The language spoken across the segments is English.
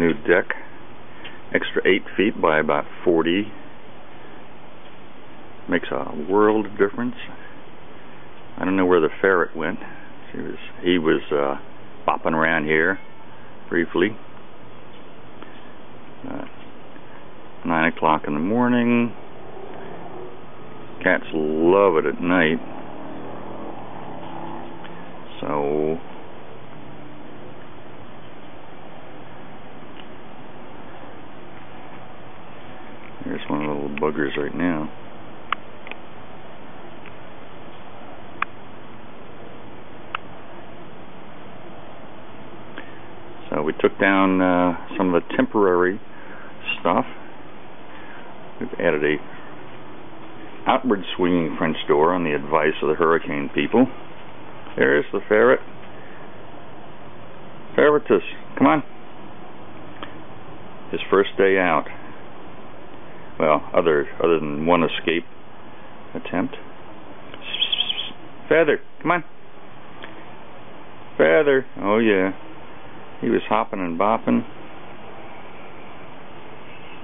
new deck. Extra 8 feet by about 40. Makes a world of difference. I don't know where the ferret went. He was bopping around here briefly. 9 o'clock in the morning. Cats love it at night. So there's one of the little buggers right now. So we took down some of the temporary stuff. We've added a outward swinging French door on the advice of the hurricane people. There's the ferret. Ferretus, come on. His first day out. Well, other than one escape attempt. Feather, come on. Feather, oh yeah. He was hopping and bopping.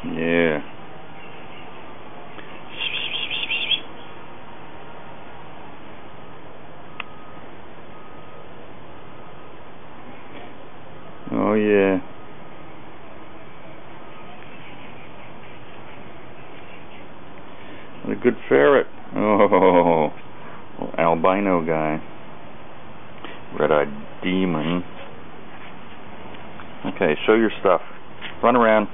Yeah. Oh yeah. What a good ferret. Oh, albino guy. Red-eyed demon. Okay, show your stuff. Run around.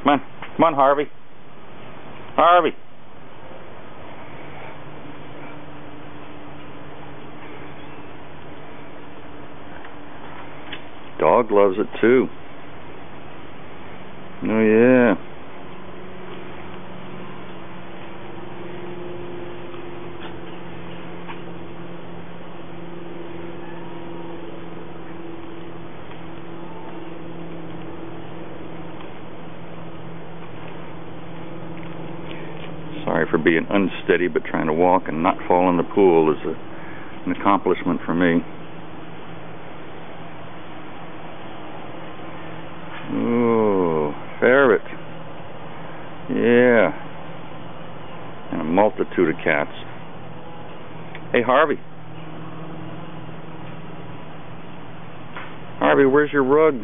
Come on. Come on, Harvey. Harvey. Dog loves it too. Oh yeah. Sorry for being unsteady, but trying to walk and not fall in the pool is an accomplishment for me. Oh, ferret. Yeah. And a multitude of cats. Hey, Harvey. Harvey, where's your rug?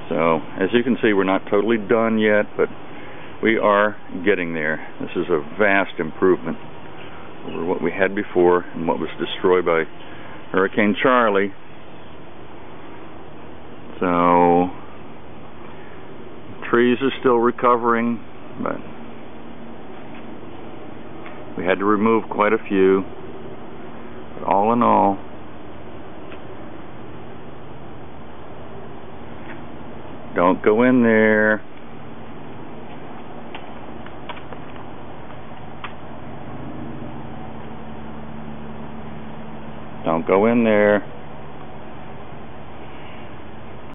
So, as you can see, we're not totally done yet, but we are getting there. This is a vast improvement over what we had before and what was destroyed by Hurricane Charlie. So, trees are still recovering, but we had to remove quite a few. But all in all, don't go in there. Don't go in there.